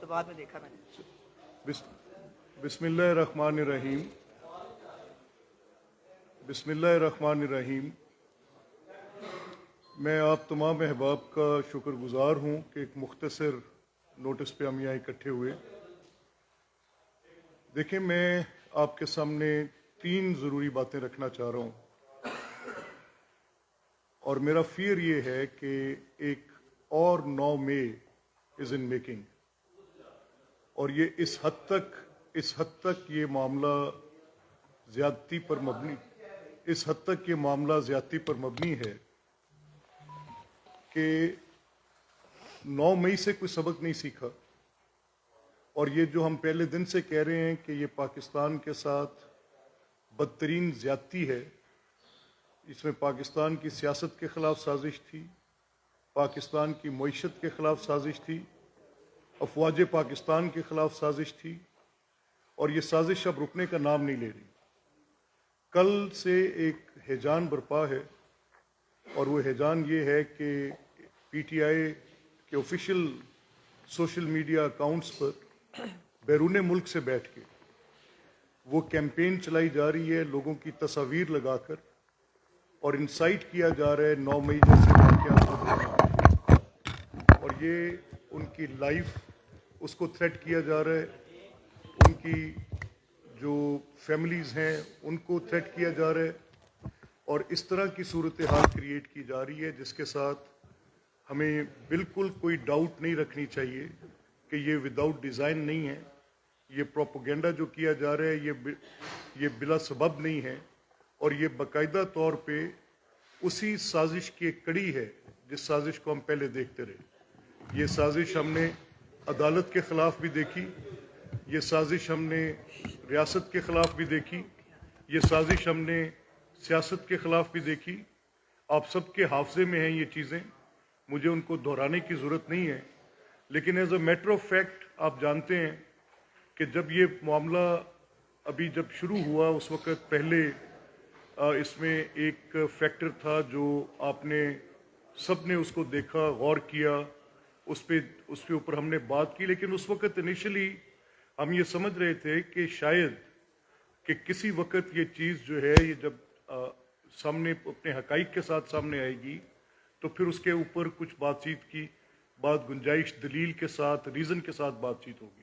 تو بعد میں دیکھا میں نے. بسم اللہ الرحمن الرحیم. بسم اللہ الرحمن الرحیم. میں آپ تمام احباب کا شکر گزار ہوں کہ ایک مختصر نوٹس پہ ہم یہاں اکٹھے ہوئے. دیکھیں، میں آپ کے سامنے 3 ضروری باتیں رکھنا چاہ رہا ہوں، اور میرا فیئر یہ ہے کہ ایک اور 9 مئی از ان میکنگ، اور یہ اس حد تک یہ معاملہ زیادتی پر مبنی ہے کہ 9 مئی سے کوئی سبق نہیں سیکھا. اور یہ جو ہم پہلے دن سے کہہ رہے ہیں کہ یہ پاکستان کے ساتھ بدترین زیادتی ہے، اس میں پاکستان کی سیاست کے خلاف سازش تھی، پاکستان کی معیشت کے خلاف سازش تھی، افواج پاکستان کے خلاف سازش تھی، اور یہ سازش اب رکنے کا نام نہیں لے رہی. کل سے ایک ہیجان برپا ہے، اور وہ ہیجان یہ ہے کہ پی ٹی آئی کے آفیشیل سوشل میڈیا اکاؤنٹس پر بیرون ملک سے بیٹھ کے وہ کیمپین چلائی جا رہی ہے، لوگوں کی تصاویر لگا کر، اور انسائٹ کیا جا رہا ہے 9 مئی جیسے واقعات کو ہونا، اور یہ ان کی لائف اس کو تھریٹ کیا جا رہا ہے، ان کی جو فیملیز ہیں ان کو تھریٹ کیا جا رہا ہے، اور اس طرح کی صورتحال کریٹ کی جا رہی ہے جس کے ساتھ ہمیں بالکل کوئی ڈاؤٹ نہیں رکھنی چاہیے کہ یہ وداؤٹ ڈیزائن نہیں ہے. یہ پروپیگنڈا جو کیا جا رہا ہے یہ بلا سبب نہیں ہے، اور یہ باقاعدہ طور پہ اسی سازش کی ایک کڑی ہے جس سازش کو ہم پہلے دیکھتے رہے. یہ سازش ہم نے عدالت کے خلاف بھی دیکھی، یہ سازش ہم نے ریاست کے خلاف بھی دیکھی، یہ سازش ہم نے سیاست کے خلاف بھی دیکھی. آپ سب کے حافظے میں ہیں یہ چیزیں، مجھے ان کو دہرانے کی ضرورت نہیں ہے. لیکن as a matter of fact آپ جانتے ہیں کہ جب یہ معاملہ ابھی جب شروع ہوا اس وقت پہلے اس میں ایک فیکٹر تھا جو آپ نے سب نے اس کو دیکھا، غور کیا، اس کے اوپر ہم نے بات کی. لیکن اس وقت انیشلی ہم یہ سمجھ رہے تھے کہ شاید کہ کسی وقت یہ چیز جو ہے یہ جب سامنے اپنے حقائق کے ساتھ سامنے آئے گی تو پھر اس کے اوپر کچھ بات چیت کی گنجائش، دلیل کے ساتھ، ریزن کے ساتھ بات چیت ہوگی.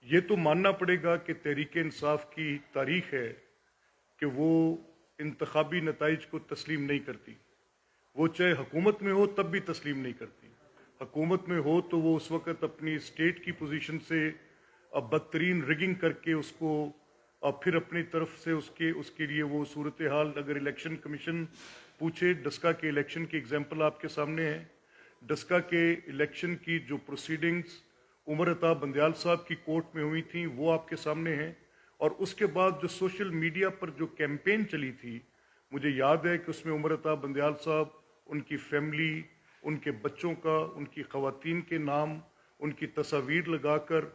یہ تو ماننا پڑے گا کہ تحریک انصاف کی تاریخ ہے کہ وہ انتخابی نتائج کو تسلیم نہیں کرتی. وہ چاہے حکومت میں ہو تب بھی تسلیم نہیں کرتی. حکومت میں ہو تو وہ اس وقت اپنی اسٹیٹ کی پوزیشن سے بدترین ریگنگ کر کے اس کو پھر اپنی طرف سے اس کے لیے وہ صورتحال، اگر الیکشن کمیشن پوچھے، ڈسکا کے الیکشن کی ایگزامپل آپ کے سامنے ہے. ڈسکا کے الیکشن کی جو پروسیڈنگز عمر عطا بندیال صاحب کی کورٹ میں ہوئی تھیں وہ آپ کے سامنے ہیں. اور اس کے بعد جو سوشل میڈیا پر جو کیمپین چلی تھی، مجھے یاد ہے کہ اس میں عمر عطا بندیال صاحب، ان کی فیملی، ان کے بچوں کا، ان کی خواتین کے نام، ان کی تصاویر لگا کر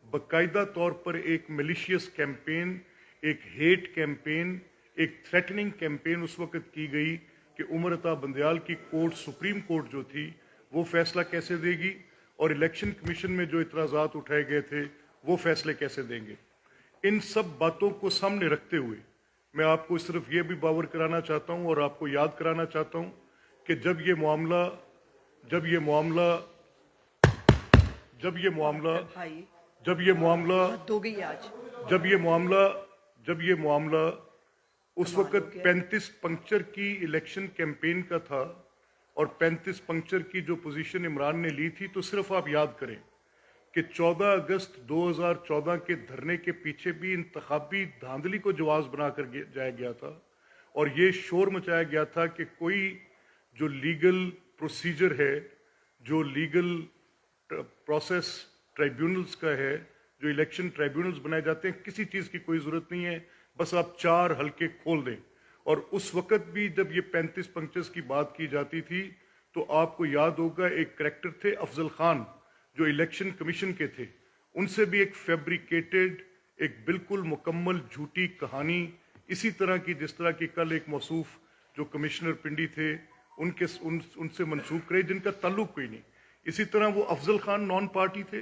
باقاعدہ طور پر ایک میلیشیس کیمپین، ایک ہیٹ کیمپین، ایک تھریٹننگ کیمپین اس وقت کی گئی کہ عمر عطا بندیال کی کورٹ، سپریم کورٹ جو تھی، وہ فیصلہ کیسے دے گی، اور الیکشن کمیشن میں جو اعتراضات اٹھائے گئے تھے وہ فیصلے کیسے دیں گے. ان سب باتوں کو سامنے رکھتے ہوئے میں آپ کو صرف یہ بھی باور کرانا چاہتا ہوں اور آپ کو یاد کرانا چاہتا ہوں کہ جب یہ معاملہ اس وقت 35 پنکچر کی الیکشن کیمپین کا تھا اور 35 پنکچر کی جو پوزیشن عمران نے لی تھی، تو صرف آپ یاد کریں کہ 14 اگست 2014 کے دھرنے کے پیچھے بھی انتخابی دھاندلی کو جواز بنا کر جایا گیا تھا، اور یہ شور مچایا گیا تھا کہ کوئی جو لیگل پروسیجر ہے، جو لیگل پروسیس ٹرائیبیونلز کا ہے، جو الیکشن ٹرائیبیونلز بنائے جاتے ہیں، کسی چیز کی کوئی ضرورت نہیں ہے، بس آپ 4 حلقے کھول دیں. اور اس وقت بھی جب یہ 35 پنکچرز کی بات کی جاتی تھی تو آپ کو یاد ہوگا ایک کریکٹر تھے افضل خان جو الیکشن کمیشن کے تھے، ان سے بھی ایک فیبریکیٹڈ، ایک بالکل مکمل جھوٹی کہانی اسی طرح کی جس طرح کی کل ایک موصوف جو کمشنر پنڈی تھے ان سے منسوخ کرے، جن کا تعلق کوئی نہیں. اسی طرح وہ افضل خان نان پارٹی تھے،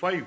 5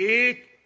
1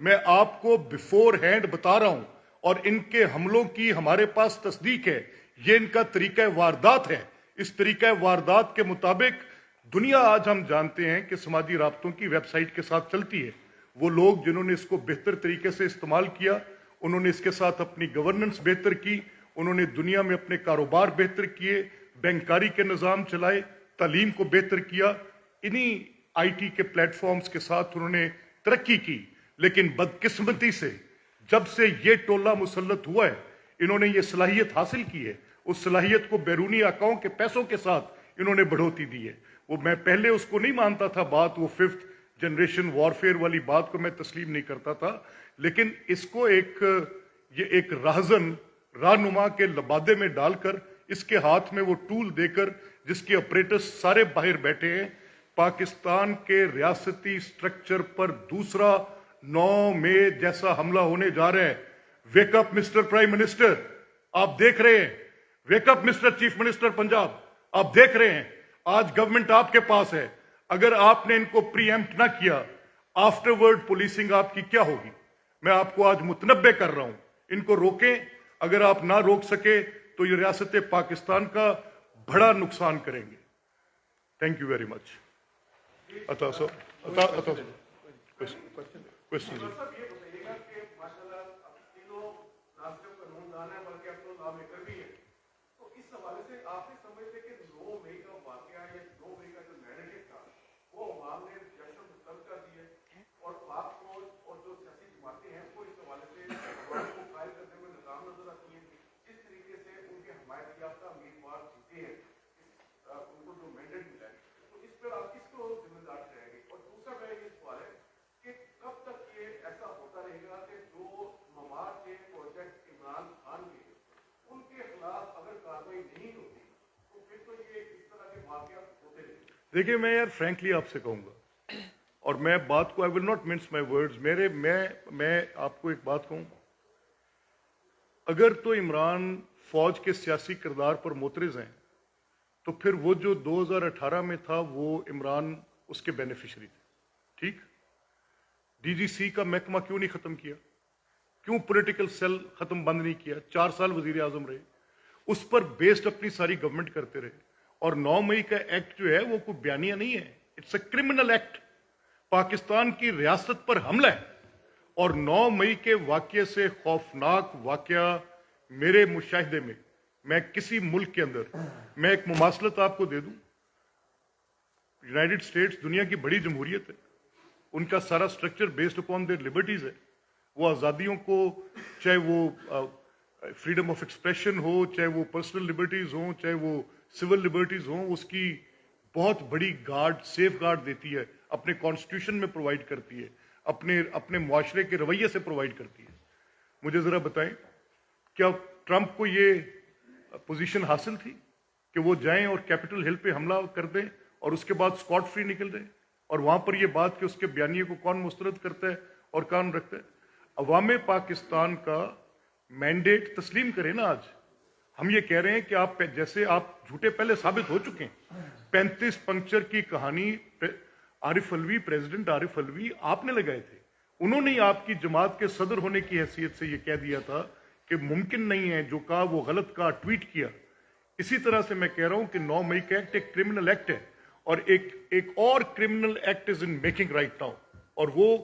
میں آپ کو بیفور ہینڈ بتا رہا ہوں، اور ان کے حملوں کی ہمارے پاس تصدیق ہے. یہ ان کا طریقہ واردات ہے. اس طریقہ واردات کے مطابق دنیا آج ہم جانتے ہیں کہ سماجی رابطوں کی ویب سائٹ کے ساتھ چلتی ہے. وہ لوگ جنہوں نے اس کو بہتر طریقے سے استعمال کیا، انہوں نے اس کے ساتھ اپنی گورننس بہتر کی، انہوں نے دنیا میں اپنے کاروبار بہتر کیے، بینکاری کے نظام چلائے، تعلیم کو بہتر کیا. انہی آئی ٹی کے پلیٹ فارمز کے ساتھ انہوں نے ترقی کی. لیکن بدقسمتی سے جب سے یہ ٹولہ مسلط ہوا ہے، انہوں نے یہ صلاحیت حاصل کی ہے. اس صلاحیت کو بیرونی آقاؤں کے پیسوں کے ساتھ انہوں نے بڑھوتی دی ہے. وہ میں پہلے اس کو نہیں مانتا تھا بات، وہ 5th جنریشن وارفیئر والی بات کو میں تسلیم نہیں کرتا تھا، لیکن اس کو یہ ایک راہزن رہنما کے لبادے میں ڈال کر، اس کے ہاتھ میں وہ ٹول دے کر، جس کے آپریٹرز سارے باہر بیٹھے ہیں، پاکستان کے ریاستی سٹرکچر پر دوسرا 9 مئی جیسا حملہ ہونے جا رہا ہے. Wake up mister prime minister, آپ دیکھ رہے ہیں. Wake up mister chief minister Punjab, آپ دیکھ رہے ہیں. آج گورنمنٹ آپ کے پاس ہے. اگر آپ نے ان کو پری ایمپٹ نہ کیا، آفٹر ورڈ پولیسنگ آپ کی کیا ہوگی؟ میں آپ کو آج متنبع کر رہا ہوں. ان کو روکیں. اگر آپ نہ روک سکے تو یہ ریاست پاکستان کا بڑا نقصان کریں گے. Thank you very much. عطا صاحب، کوشچن. دیکھیں، میں یار فرینکلی آپ سے کہوں گا، اور میں بات کو I will not mince my words. میں آپ کو ایک بات کہوں، اگر تو عمران فوج کے سیاسی کردار پر معترض ہیں تو پھر وہ جو 2018 میں تھا وہ عمران اس کے بینیفیشری تھے. ٹھیک، ڈی جی سی کا محکمہ کیوں نہیں ختم کیا؟ کیوں پولیٹیکل سیل ختم بند نہیں کیا؟ 4 سال وزیر اعظم رہے، اس پر بیسڈ اپنی ساری گورنمنٹ کرتے رہے. اور 9 مئی کا ایکٹ جو ہے وہ کوئی بیانیہ نہیں ہے، it's a criminal act. Pakistan کی ریاست پر حملہ ہے. اور 9 مئی کے واقعے سے خوفناک واقعہ میرے مشاہدے میں کسی ملک کے اندر، میں ایک مماثلت آپ کو دے دوں. یونائٹڈ اسٹیٹس دنیا کی بڑی جمہوریت ہے، ان کا سارا structure based upon their liberties ہے. وہ آزادیوں کو، چاہے وہ فریڈم آف ایکسپریشن ہو، چاہے وہ پرسنل لبرٹیز ہوں، چاہے وہ سول لبرٹیز ہوں، اس کی بہت بڑی گارڈ، سیف گارڈ دیتی ہے، اپنے کانسٹیٹیوشن میں پرووائڈ کرتی ہے، اپنے معاشرے کے رویے سے پرووائڈ کرتی ہے. مجھے ذرا بتائیں، کیا ٹرمپ کو یہ پوزیشن حاصل تھی کہ وہ جائیں اور کیپٹل ہل پہ حملہ کر دیں اور اس کے بعد اسکاٹ فری نکل دیں؟ اور وہاں پر یہ بات کہ اس کے بیانیے کو کون مسترد کرتا ہے اور کون رکھتا ہے؟ عوام پاکستان کا مینڈیٹ تسلیم کریں نا. آج ہم یہ کہہ رہے ہیں کہ آپ جیسے آپ جھوٹے پہلے ثابت ہو چکے ہیں. 35 پنکچر کی کہانی عارف الوی، پریزیڈنٹ عارف الوی آپ نے لگائے تھے. انہوں نے آپ کی جماعت کے صدر ہونے کی حیثیت سے یہ کہہ دیا تھا کہ ممکن نہیں ہے، جو کہا وہ غلط کہا، ٹویٹ کیا. اسی طرح سے میں کہہ رہا ہوں کہ 9 مئی کا ایکٹ ایک کرمنل ایکٹ ہے، اور ایک اور criminal act is in making right now, اور وہ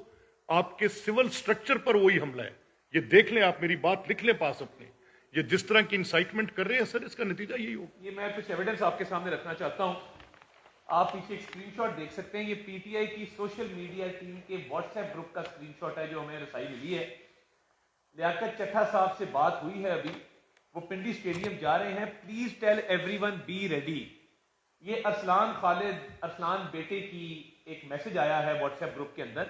آپ کے سول سٹرکچر پر وہی حملہ ہے. یہ دیکھ لیں، آپ میری بات لکھ لیں پاس اپنے. یہ جس طرح کی انسائٹمنٹ کر رہے ہیں سر، اس کا نتیجہ یہی ہوگا. یہ میں کچھ ایویڈنس آپ کے سامنے رکھنا چاہتا ہوں. آپ پیچھے ایک اسکرین شاٹ دیکھ سکتے ہیں. یہ پی ٹی آئی کی سوشل میڈیا ٹیم کے واٹس ایپ گروپ کا اسکرین شاٹ ہے جو ہمیں رسائی ملی ہے. لیاقت چٹھا صاحب سے بات ہوئی ہے ابھی، وہ پنڈی اسٹیڈیم جا رہے ہیں. Please tell everyone be ready. یہ ارسلان بیٹے کی ایک میسج آیا ہے واٹس ایپ گروپ کے اندر،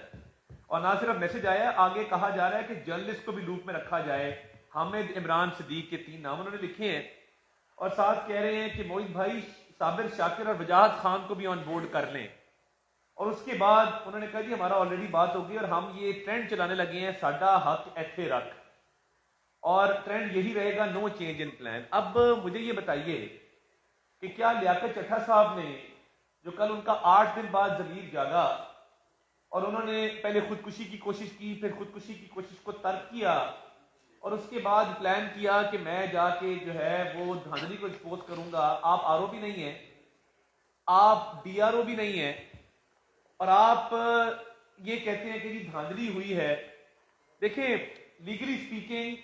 اور نہ صرف میسج آیا ہے، آگے کہا جا رہا ہے کہ جرنلسٹ کو بھی لوپ میں رکھا جائے. حامد، عمران، صدیق کے 3 نام انہوں نے لکھے ہیں، اور ساتھ کہہ رہے ہیں کہ موعد بھائی صابر، شاکر اور وجاہت خان کو بھی آن بورڈ کر لیں. اور اس کے بعد انہوں نے کہا جی ہمارا آلریڈی بات ہوگی، اور ہم یہ ٹرینڈ چلانے لگے ہیں ساڈا حق ایتھے رکھ، اور ٹرینڈ یہی رہے گا، نو چینج ان پلان. اب مجھے یہ بتائیے کہ کیا لیاقت چٹھا صاحب نے، جو کل ان کا 8 دن بعد ضمیر جاگا اور انہوں نے پہلے خودکشی کی کوشش کی، پھر خودکشی کی کوشش کو ترک کیا، اور اس کے بعد پلان کیا کہ میں جا کے جو ہے وہ دھاندلی کو ایکسپوز کروں گا۔ آپ آر او بھی نہیں ہیں، آپ ڈی آر او بھی نہیں ہیں، اور آپ یہ کہتے ہیں کہ جی دھاندلی ہوئی ہے۔ دیکھیں لیگلی سپیکنگ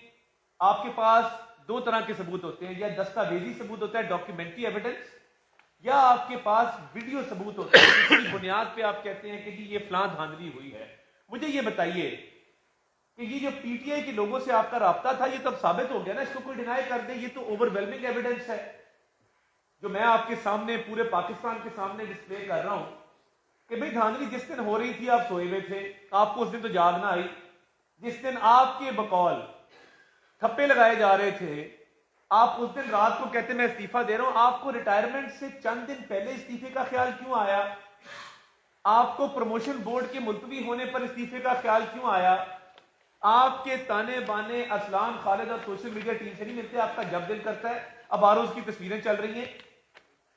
آپ کے پاس دو طرح کے ثبوت ہوتے ہیں، یا دستاویزی ثبوت ہوتا ہے ڈاکیومنٹری ایویڈنس، یا آپ کے پاس ویڈیو ثبوت ہوتا ہے جس کی بنیاد پہ آپ کہتے ہیں کہ جی یہ فلاں دھاندلی ہوئی ہے۔ مجھے یہ بتائیے کہ یہ جو پی ٹی آئی کے لوگوں سے آپ کا رابطہ تھا، یہ تو اب ثابت ہو گیا نا، اس کو کوئی ڈینائی کر دے، یہ تو اوور ویلمنگ ایویڈنس ہے جو میں آپ کے سامنے پورے پاکستان کے سامنے ڈسپلے کر رہا ہوں کہ بھئی دھاندلی جس دن ہو رہی تھی آپ سوئے ہوئے تھے، آپ کو اس دن تو جاگ نہ آئی۔ جس دن آپ کے بقول تھپے لگائے جا رہے تھے، آپ اس دن رات کو کہتے میں استعفیٰ دے رہا ہوں، آپ کو ریٹائرمنٹ سے چند دن پہلے استعفے کا خیال کیوں آیا؟ آپ کو پروموشن بورڈ کے ملتوی ہونے پر استعفے کا خیال کیوں آیا؟ آپ کے تانے بانے اسلان خالد اور سوشل میڈیا ٹیم سے نہیں ملتے، آپ کا جب دل کرتا ہے۔ اب آروز کی تصویریں چل رہی ہیں،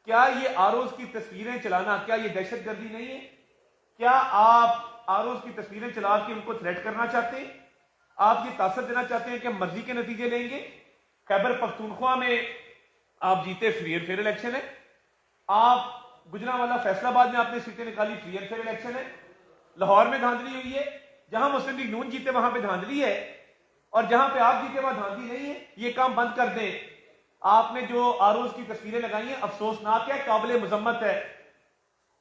کیا یہ آروز کی تصویریں چلانا کیا یہ دہشت گردی نہیں ہے؟ کیا آپ آروز کی تصویریں چلا کے ان کو تھریٹ کرنا چاہتے ہیں؟ آپ یہ تاثر دینا چاہتے ہیں کہ ہم مرضی کے نتیجے لیں گے؟ خیبر پختونخوا میں آپ جیتے، فری اینڈ فیئر الیکشن ہے۔ آپ گجرانوالہ فیصل آباد میں آپ نے سیٹیں نکالی، فری اینڈ فیئر الیکشن ہے۔ لاہور میں دھاندلی ہوئی ہے، جہاں مسلم لیگ نون جیتے وہاں پہ دھاندلی ہے، اور جہاں پہ آپ جیتے وہاں دھاندلی نہیں ہے۔ یہ کام بند کر دیں۔ آپ نے جو آروز کی تصویریں لگائی ہیں افسوسناک ہے، قابل مذمت ہے۔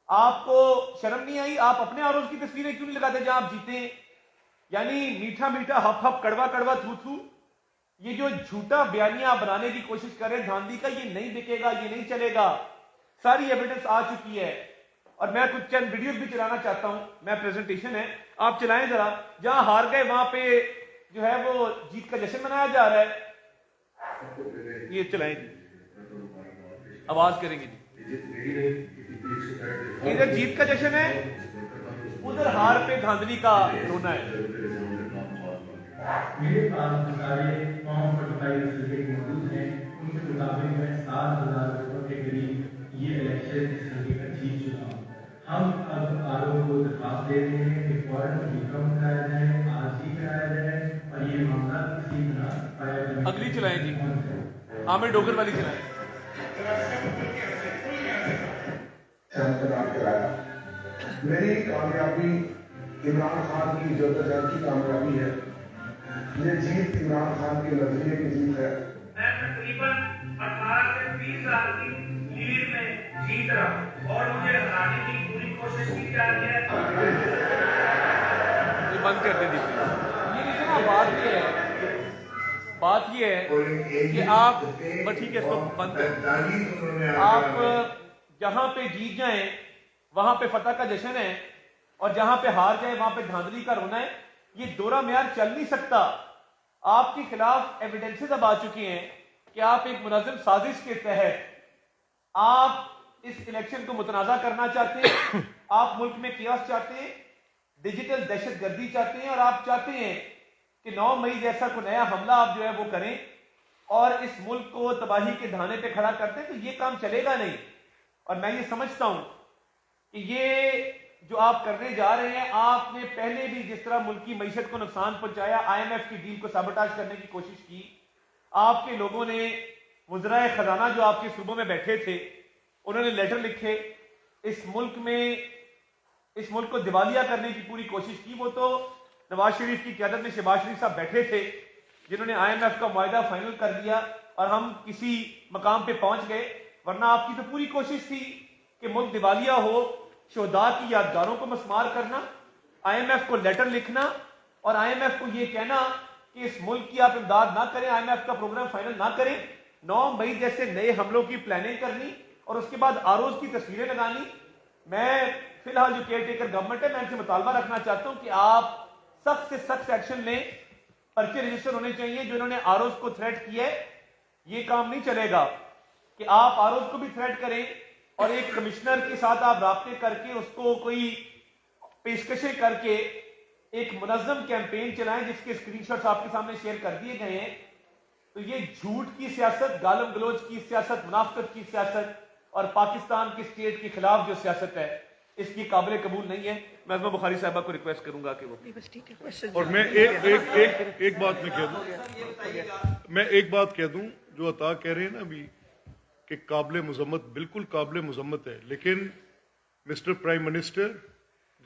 آپ کو شرم نہیں آئی؟ آپ اپنے آروز کی تصویریں کیوں نہیں لگاتے جہاں آپ جیتے ہیں؟ یعنی میٹھا میٹھا ہپ ہپ کڑوا کڑوا تھو تھو، یہ جو جھوٹا بیانیہ بنانے کی کوشش کرے دھاندلی کا، یہ نہیں بکے گا، یہ نہیں چلے گا۔ ساری ایویڈنس آ چکی ہے، اور میں کچھ چند ویڈیوز بھی چلانا چاہتا ہوں، میں پریزنٹیشن ہے، آپ چلائیں ذرا۔ جہاں ہار گئے وہاں پہ جو ہے وہ جیت کا جشن منایا جا رہا ہے، یہ چلائیں جی، آواز کریں گے جی۔ ادھر جیت کا جشن ہے، ادھر ہار پہ دھاندلی کا رونا ہے۔ میرے پاس سارے فارم 45 سرٹیفکیٹ موجود ہیں، ان کے مطابق میں 7,000 ووٹوں کے قریب یہ الیکشن اس طریقے کا جیت چکا ہوں۔ ہم اب آر او کو درخواست دے رہے ہیں کہ فوراً ریکاؤنٹ کرایا جائے، آر جی کرایا جائے، اور یہ معاملہ کسی طرح پایا جائے۔ اگلی چلائیں جی، عامر ڈوگر والی چلائیں۔ میری کامیابی عمران خان کی جدوجہد کی کامیابی ہے، یہ جیت عمران خان کے نظریے کی جیت ہے۔ میں تقریباً 18 سے 20 ہزار کی لیڈ میں جیت رہا ہوں، اور مجھے ہرانے کی پوری کوشش کی جا رہی ہے۔ یہ بند کر دیں دیکھیں، یہ دیکھیں نا، بات یہ ہے کہ آپ ٹھیک ہے اس کو بند کریں، آپ جہاں پہ جیت جائیں وہاں پہ فتح کا جشن ہے، اور جہاں پہ ہار جائے وہاں پہ دھاندلی کا رونا ہے۔ یہ دورہ معیار چل نہیں سکتا۔ آپ کے خلاف ایویڈنسز اب آ چکی ہیں کہ آپ ایک منظم سازش کے تحت آپ اس الیکشن کو متنازع کرنا چاہتے ہیں، آپ ملک میں کیاس چاہتے ہیں، ڈیجیٹل دہشت گردی چاہتے ہیں، اور آپ چاہتے ہیں کہ 9 مئی جیسا کوئی نیا حملہ آپ جو ہے وہ کریں اور اس ملک کو تباہی کے دھانے پہ کھڑا کرتے ہیں، تو یہ کام چلے گا نہیں۔ اور میں یہ سمجھتا ہوں کہ یہ جو آپ کرنے جا رہے ہیں، آپ نے پہلے بھی جس طرح ملک کی معیشت کو نقصان پہنچایا، آئی ایم ایف کی ڈیل کو سابوٹاج کرنے کی کوشش کی، آپ کے لوگوں نے وزرائے خزانہ جو آپ کے صوبوں میں بیٹھے تھے انہوں نے لیٹر لکھے، اس ملک کو دیوالیہ کرنے کی پوری کوشش کی۔ وہ تو نواز شریف کی قیادت میں شہباز شریف صاحب بیٹھے تھے جنہوں نے آئی ایم ایف کا معاہدہ فائنل کر دیا اور ہم کسی مقام پہ پہنچ گئے، ورنہ آپ کی تو پوری کوشش تھی کہ ملک دیوالیہ ہو، شہداء کی یادگاروں کو مسمار کرنا، آئی ایم ایف کو لیٹر لکھنا، اور آئی ایم ایف کو یہ کہنا کہ اس ملک کی آپ امداد نہ کریں، آئی ایم ایف کا پروگرام فائنل نہ کریں، 9 مئی جیسے نئے حملوں کی پلاننگ کرنی، اور اس کے بعد آروز کی تصویریں لگانی۔ میں فی الحال جو کیئر ٹیکر گورنمنٹ ہے، میں ان سے مطالبہ رکھنا چاہتا ہوں کہ آپ سخت سے سخت ایکشن لیں، پرچے رجسٹر ہونے چاہیے۔ جو انہوں نے آروز کو تھریٹ کیا ہے، یہ کام نہیں چلے گا کہ آپ آروز کو بھی تھریٹ کریں اور ایک کمشنر کے ساتھ آپ رابطے کر کے اس کو کوئی پیشکشیں کر کے ایک منظم کیمپین چلائیں جس کے اسکرین شاٹس آپ کے سامنے شیئر کر دیے گئے ہیں۔ تو یہ جھوٹ کی سیاست، گالم گلوچ کی سیاست، منافقت کی سیاست اور پاکستان کی اسٹیٹ کے خلاف جو سیاست ہے، اس کی قابل قبول نہیں ہے. میں بخاری صاحبہ کو ریکویسٹ کروں گا کہ وہ اور میں ایک بات میں ایک بات کہہ دوں جو عطا کہہ رہے ہیں نا ابھی کہ قابل مذمت، بالکل قابل مذمت ہے، لیکن مسٹر پرائم منسٹر،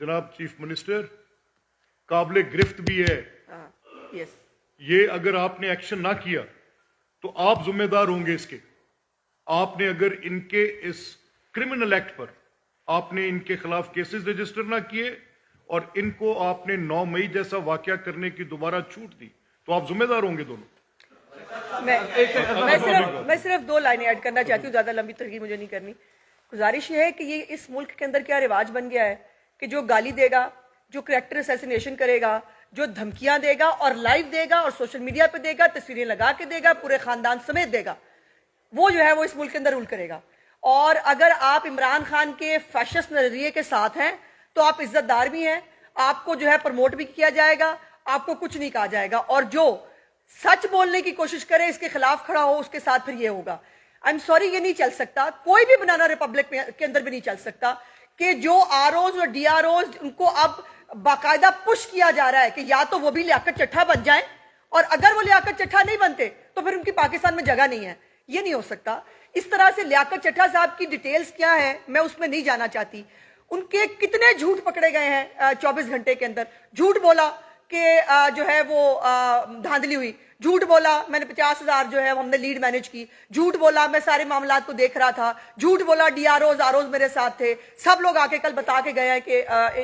جناب چیف منسٹر، قابل گرفت بھی ہے. یہ اگر آپ نے ایکشن نہ کیا تو آپ ذمہ دار ہوں گے اس کے. آپ نے اگر ان کے اس کرمنل ایکٹ پر آپ نے ان کے خلاف کیسز رجسٹر نہ کیے اور ان کو آپ نے 9 مئی جیسا واقعہ کرنے کی دوبارہ چھوٹ دی تو آپ ذمہ دار ہوں گے دونوں. میں صرف 2 لائنیں ایڈ کرنا چاہتی ہوں، زیادہ لمبی ترغیب مجھے نہیں کرنی. گزارش یہ ہے کہ یہ اس ملک کے اندر کیا رواج بن گیا ہے کہ جو گالی دے گا، جو کریکٹر اسیسینیشن کرے گا، جو دھمکیاں دے گا اور لائیو دے گا اور سوشل میڈیا پہ دے گا، تصویریں لگا کے دے گا، پورے خاندان سمیت دے گا، وہ جو ہے وہ اس ملک کے اندر رول کرے گا. اور اگر آپ عمران خان کے فیشسٹ نظریے کے ساتھ ہیں تو آپ عزت دار بھی ہیں، آپ کو جو ہے پروموٹ بھی کیا جائے گا، آپ کو کچھ نہیں کہا جائے گا. اور جو سچ بولنے کی کوشش کرے، اس کے خلاف کھڑا ہو، اس کے ساتھ پھر یہ ہوگا. I'm sorry، یہ نہیں چل سکتا، کوئی بھی بنانا ریپبلک کے اندر بھی نہیں چل سکتا کہ جو ROs اور DROs ان کو اب باقاعدہ پش کیا جا رہا ہے کہ یا تو وہ بھی لیاقت چٹھا بن جائیں، اور اگر وہ لیاقت چٹھا نہیں بنتے تو پھر ان کی پاکستان میں جگہ نہیں ہے. یہ نہیں ہو سکتا. اس طرح سے لیاقت چٹھا صاحب کی ڈیٹیلز کیا ہے میں اس میں نہیں جانا چاہتی. ان کے کتنے جھوٹ پکڑے گئے ہیں 24 گھنٹے کے اندر. جھوٹ بولا کہ جو ہے وہ دھاندلی ہوئی، جھوٹ بولا میں نے 50,000 جو ہے ہم نے لیڈ مینج کی، جھوٹ بولا میں سارے معاملات کو دیکھ رہا تھا، جھوٹ بولا DROs میرے ساتھ تھے، سب لوگ آ کے کل بتا کے گئے ہیں کہ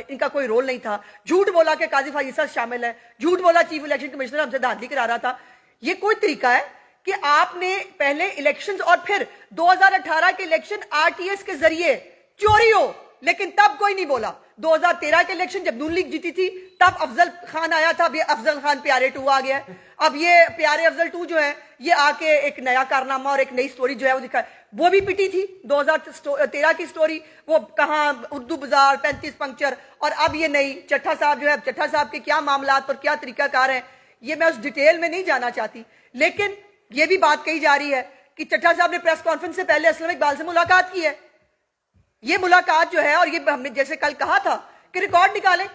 ان کا کوئی رول نہیں تھا، جھوٹ بولا کہ قاضی فائزہ شامل ہے، جھوٹ بولا چیف الیکشن کمشنر ہم سے دھاندلی کرا رہا تھا. یہ کوئی طریقہ ہے کہ آپ نے پہلے الیکشنز اور پھر 2018 کے الیکشن RTS کے ذریعے چوری ہو، لیکن تب کوئی نہیں بولا. 2013 کے الیکشن جب نون لیگ جیتی تھی تب افضل خان آیا تھا، اب یہ افضل خان پیارے 2 آ گیا ہے. اب یہ پیارے افضل 2 جو ہے یہ آ کے ایک نیا کارنامہ اور ایک نئی سٹوری جو ہے وہ دکھائے. وہ بھی پٹی تھی 2013 کی سٹوری، وہ کہاں اردو بازار 35 پنکچر، اور اب یہ نئی چٹھا صاحب جو ہے، چٹھا صاحب کے کیا معاملات اور کیا طریقہ کار ہیں یہ میں اس ڈیٹیل میں نہیں جانا چاہتی. لیکن یہ بھی بات کہی جا رہی ہے کہ چٹھا صاحب نے پریس کانفرنس سے پہلے اسلم اقبال سے ملاقات کی ہے. یہ ملاقات جو ہے، اور یہ ہم نے جیسے کل کہا تھا کہ ریکارڈ نکالیں.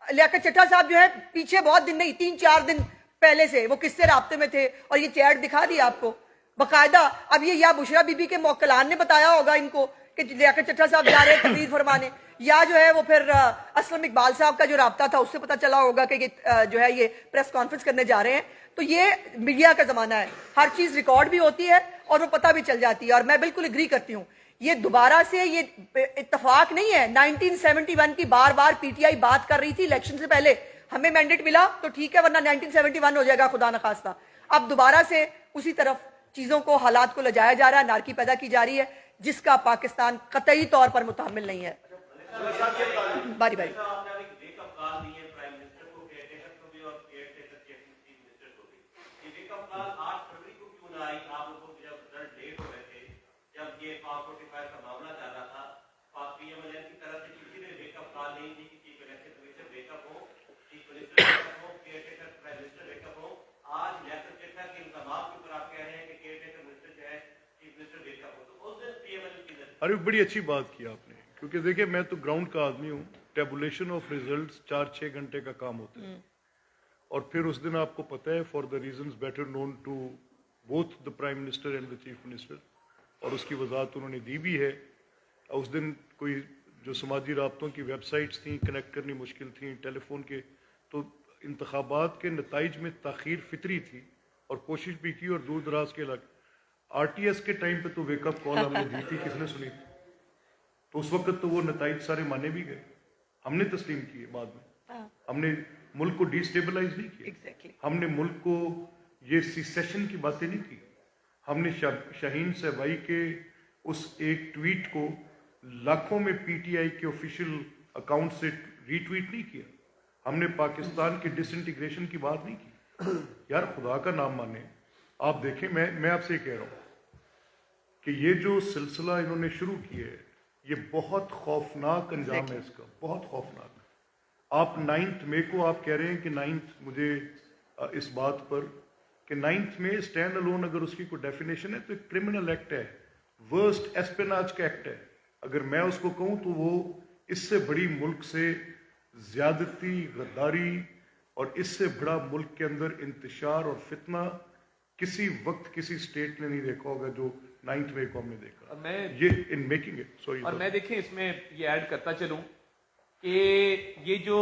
لیاقت چٹھا صاحب جو ہے پیچھے بہت دن نہیں 3-4 دن پہلے سے وہ کس سے رابطے میں تھے، اور یہ چیٹ دکھا دی آپ کو باقاعدہ. اب یہ یا بشرا بی بی کے موکلان نے بتایا ہوگا ان کو کہ لیاقت چٹھا صاحب جا رہے ہیں تقریر فرمانے، یا جو ہے وہ پھر اسلم اقبال صاحب کا جو رابطہ تھا اس سے پتہ چلا ہوگا کہ یہ جو ہے یہ پریس کانفرنس کرنے جا رہے ہیں. تو یہ میڈیا کا زمانہ ہے، ہر چیز ریکارڈ بھی ہوتی ہے اور وہ پتہ بھی چل جاتی ہے. اور میں بالکل اگری کرتی ہوں، یہ دوبارہ سے یہ اتفاق نہیں ہے. 1971 کی بار بار PTI بات کر رہی تھی الیکشن سے پہلے، ہمیں مینڈیٹ ملا تو ٹھیک ہے، ورنہ 1971 ہو جائے گا خدا نخواستہ. اب دوبارہ سے اسی طرف چیزوں کو، حالات کو لجایا جا رہا ہے، نارکی پیدا کی جا رہی ہے جس کا پاکستان قطعی طور پر متحمل نہیں ہے. باری باری ارے بڑی اچھی بات کی آپ نے، کیونکہ دیکھیں میں تو گراؤنڈ کا آدمی ہوں. ٹیبولیشن آف ریزلٹس 4-6 گھنٹے کا کام ہوتا ہے، اور پھر اس دن آپ کو پتہ ہے for the reasons better known to both the prime minister and the chief minister, اور اس کی وضاحت انہوں نے دی بھی ہے. اس دن کوئی جو سماجی رابطوں کی ویب سائٹس تھیں کنیکٹ کرنی مشکل تھیں، ٹیلی فون کے، تو انتخابات کے نتائج میں تاخیر فطری تھی اور کوشش بھی کی. اور دور دراز کے علاقے RTS کے ٹائم پہ تو ویک اپ کال ہم نے دی تھی، کس نے سنی تھی؟ تو اس وقت تو وہ نتائج سارے مانے بھی گئے، ہم نے تسلیم کیے بعد میں. ہم نے ملک کو ڈی اسٹیبلائز نہیں کیا، ہم نے ملک کو یہ سیسیشن کی باتیں نہیں کی. ہم نے شاہین صاحبائی کے اس ایک ٹویٹ کو لاکھوں میں PTI کے آفیشیل اکاؤنٹ سے ری ٹویٹ نہیں کیا. ہم نے پاکستان کی ڈس انٹیگریشن کی بات نہیں کی. یار خدا کا نام مانے، آپ دیکھیں میں آپ سے کہہ رہا ہوں کہ یہ جو سلسلہ انہوں نے شروع کیا ہے یہ بہت خوفناک انجام ہے اس کا، بہت خوفناک. آپ 9 مئی کو آپ کہہ رہے ہیں کہ 9 مجھے اس بات پر کہ 9 مئی اسٹینڈ الون اگر اس کی کوئی ڈیفینیشن ہے تو ایک کرمنل ایکٹ ہے، ورسٹ ایسپیناج کا ایکٹ ہے. اگر میں اس کو کہوں تو وہ اس سے بڑی ملک سے زیادتی، غداری اور اس سے بڑا ملک کے اندر انتشار اور فتنہ کسی وقت کسی سٹیٹ نے نہیں دیکھا ہوگا جو 9th مئی کو ہم نے دیکھا. میں یہ ان میکنگ اٹ سوری. اور میں دیکھیں اس میں یہ ایڈ کرتا چلوں کہ یہ جو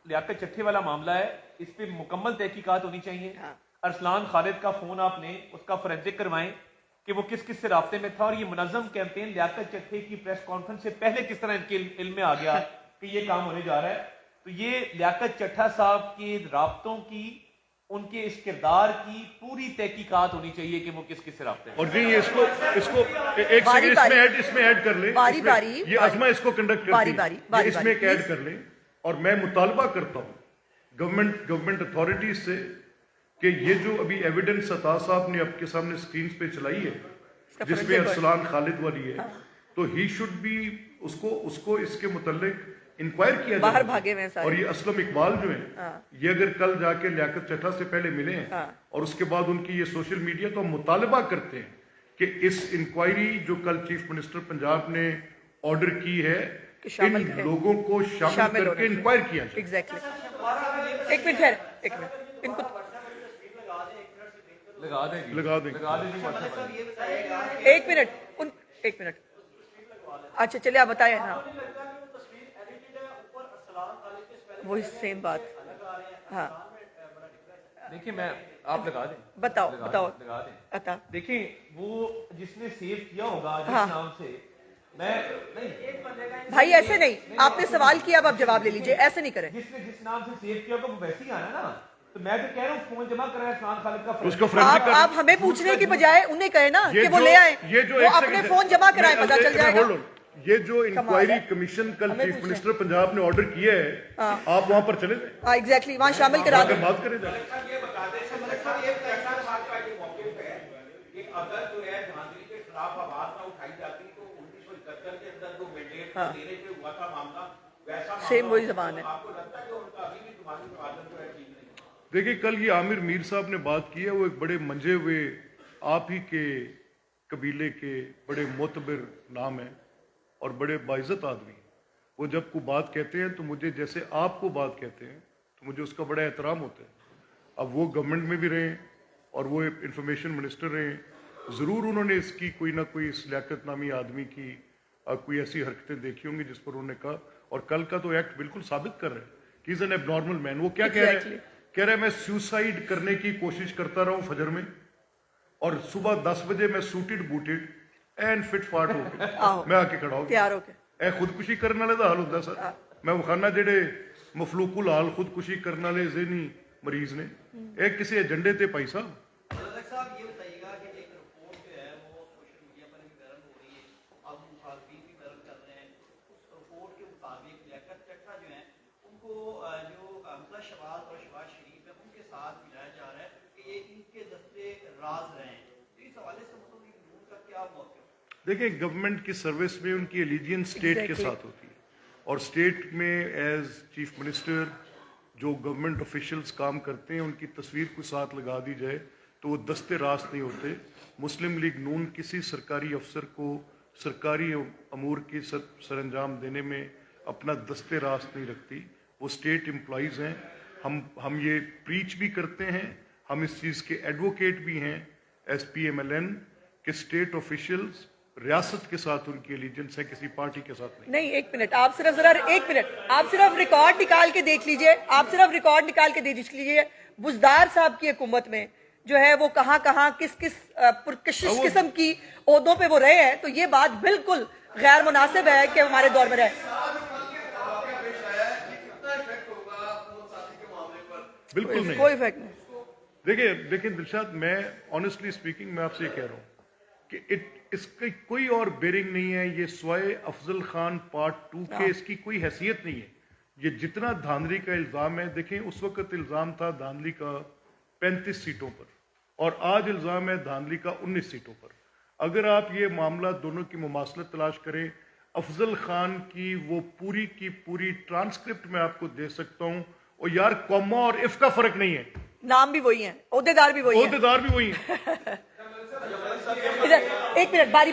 لیاقت چٹھے والا معاملہ ہے اس پہ مکمل تحقیقات ہونی چاہیے. ارسلان خالد کا فون آپ نے اس کا فورینسک کروائیں کہ وہ کس کس سے رابطے میں تھا، اور یہ منظم کیمپین لیاقت چٹھے کی پریس کانفرنس سے پہلے کس طرح ان کے علم میں آ گیا کہ یہ کام ہونے جا رہا ہے. تو یہ لیاقت چٹھا صاحب کے رابطوں کی، ان کے اس کردار کی پوری تحقیقات ہونی چاہیے کہ وہ کس کس سے رابطے. اور جی اس کو ایک سیکنڈ اس میں ایڈ کر لیں، یہ ازما اس کو کنڈکٹ کرتی ہے، اس میں ایک ایڈ کر لیں. اور میں مطالبہ کرتا ہوں گورنمنٹ اتھارٹیز سے کہ یہ جو ابھی ایویڈنس عطا صاحب نے آپ کے سامنے سکرینز پہ چلائی ہے جس میں ارسلان خالد والی ہے، تو ہی شوڈ بی اس کو اس کے متعلق انکوائر کیا باہر بھاگے ہوئے اور یہ اسلم اقبال جو ہیں یہ اگر کل جا کے لیاقت چٹھا سے پہلے ملے ہیں اور اس کے بعد ان کی یہ سوشل میڈیا، تو ہم مطالبہ کرتے ہیں کہ اس انکوائری جو کل چیف منسٹر پنجاب نے آرڈر کی ہے ان لوگوں کو شامل کر کے انکوائر کیا جائے. ایگزیکٹلی. ایک منٹ ہے، ایک منٹ ان کو لگا دیں ایک منٹ. اچھا چلیے آپ بتائیں. ہاں وہی سیم بات. ہاں دیکھیں میں آپ لگا دیں. بتاؤ لگا دیں. دیکھیں وہ جس نے سیو کیا ہوگا جس نام سے، میں نہیں بھائی ایسے نہیں، آپ نے سوال کیا اب آپ جواب لے لیجئے، ایسے نہیں کریں. جس نے جس نام سے سیو کیا ہوگا وہ ویسے ہی آنا نا. تو میں تو کہہ رہا ہوں فون جمع کرا ہے ارسلان خالد کا. اس کو آپ ہمیں پوچھنے کی بجائے انہیں کہیں نا کہ وہ لے آئیں، وہ اپنے فون جمع کرائیں، پتہ چل جائے گا. یہ جو انکوائری کمیشن کل چیف منسٹر پنجاب نے آرڈر کیا ہے آپ وہاں پر چلے جائیں. ایگزیکٹلی وہاں شامل کرا دیں. بات کریں جائیں. اگر جو ہے دھاندلی کے خلاف آواز نہ اٹھائی جاتی تو 1971 کے اندر جو مینڈیٹ دینے پہ ہوا تھا معاملہ ویسا سیم وہی زبان ہے. آپ کو لگتا ہے کہ ان کا ابھی بھی تمہاری توازن جو ہے ٹھیک نہیں؟ دیکھیں کل یہ عامر میر صاحب نے بات کی ہے، وہ ایک بڑے منجے ہوئے آپ ہی کے قبیلے کے بڑے معتبر نام ہیں اور بڑے باعزت آدمی. وہ جب کو بات کہتے ہیں تو مجھے جیسے آپ کو بات کہتے ہیں تو مجھے اس کا بڑا احترام ہوتا ہے. اب وہ گورنمنٹ میں بھی رہے اور وہ انفارمیشن منسٹر رہے، ضرور انہوں نے اس کی کوئی نہ کوئی اس لیاقت نامی آدمی کی کوئی ایسی حرکتیں دیکھی ہوں گی جس پر انہوں نے کہا. اور کل کا تو ایکٹ بالکل ثابت کر رہے ہیں کہ از این ایب نارمل مین. وہ کیا کہہ رہے ہیں میں سیوسائڈ کرنے کی کوشش کرتا رہا ہوں فجر میں، اور صبح 10 بجے میں سوٹڈ بوٹڈ اینڈ فٹ فاٹ ہو کے میں آ کے کھڑا ہو تیار ہو کے. اے خودکشی کرنے والے دا حال ہوتا ہے سر. میں وہ خانہ جڑے مفلوق الحال خودکشی کرنے والے ذہنی مریض نے ایک کسی ایجنڈے تے پائی صاحب. دیکھیں گورنمنٹ کی سروس میں ان کی ایلیجینس اسٹیٹ کے ساتھ ہوتی ہے، اور اسٹیٹ میں ایز چیف منسٹر جو گورنمنٹ آفیشلز کام کرتے ہیں ان کی تصویر کو ساتھ لگا دی جائے تو وہ دستے راست نہیں ہوتے. مسلم لیگ نون کسی سرکاری افسر کو سرکاری امور کی سر انجام دینے میں اپنا دستے راست نہیں رکھتی. وہ اسٹیٹ امپلائیز ہیں. ہم یہ پریچ بھی کرتے ہیں، ہم اس چیز کے ایڈوکیٹ بھی ہیں ایس پی ایم ایل این کہ اسٹیٹ آفیشلز ریاست کے ساتھ ان کی ایلیجنس ہے، کسی پارٹی کے ساتھ نہیں. ایک منٹ آپ صرف آپ صرف ریکارڈ نکال کے دیکھ لیجئے، بزدار صاحب کی حکومت میں جو ہے وہ کہاں کس پرکشش قسم کی عہدوں پہ وہ رہے ہیں، تو یہ بات بالکل غیر مناسب ہے کہ ہمارے دور میں رہے. بالکل نہیں، کوئی فیکٹ نہیں. دیکھیں دلشاد، میں آنیسٹلی اسپیکنگ میں آپ سے یہ کہہ رہا ہوں کہ اس کی کوئی اور بیرنگ نہیں ہے. یہ سوائے افضل خان پارٹ 2 کے اس کی کوئی حیثیت نہیں ہے. یہ جتنا دھاندلی کا الزام ہے، دیکھیں اس وقت الزام تھا دھاندلی کا 35 سیٹوں پر اور آج الزام ہے دھاندلی کا 19 سیٹوں پر. اگر آپ یہ معاملہ دونوں کی مماثلت تلاش کریں، افضل خان کی وہ پوری کی پوری ٹرانسکرپٹ میں آپ کو دے سکتا ہوں، اور یار کوما اور اف کا فرق نہیں ہے، نام بھی وہی ہیں، عہدیدار بھی وہی ہیں. ایک منٹ باری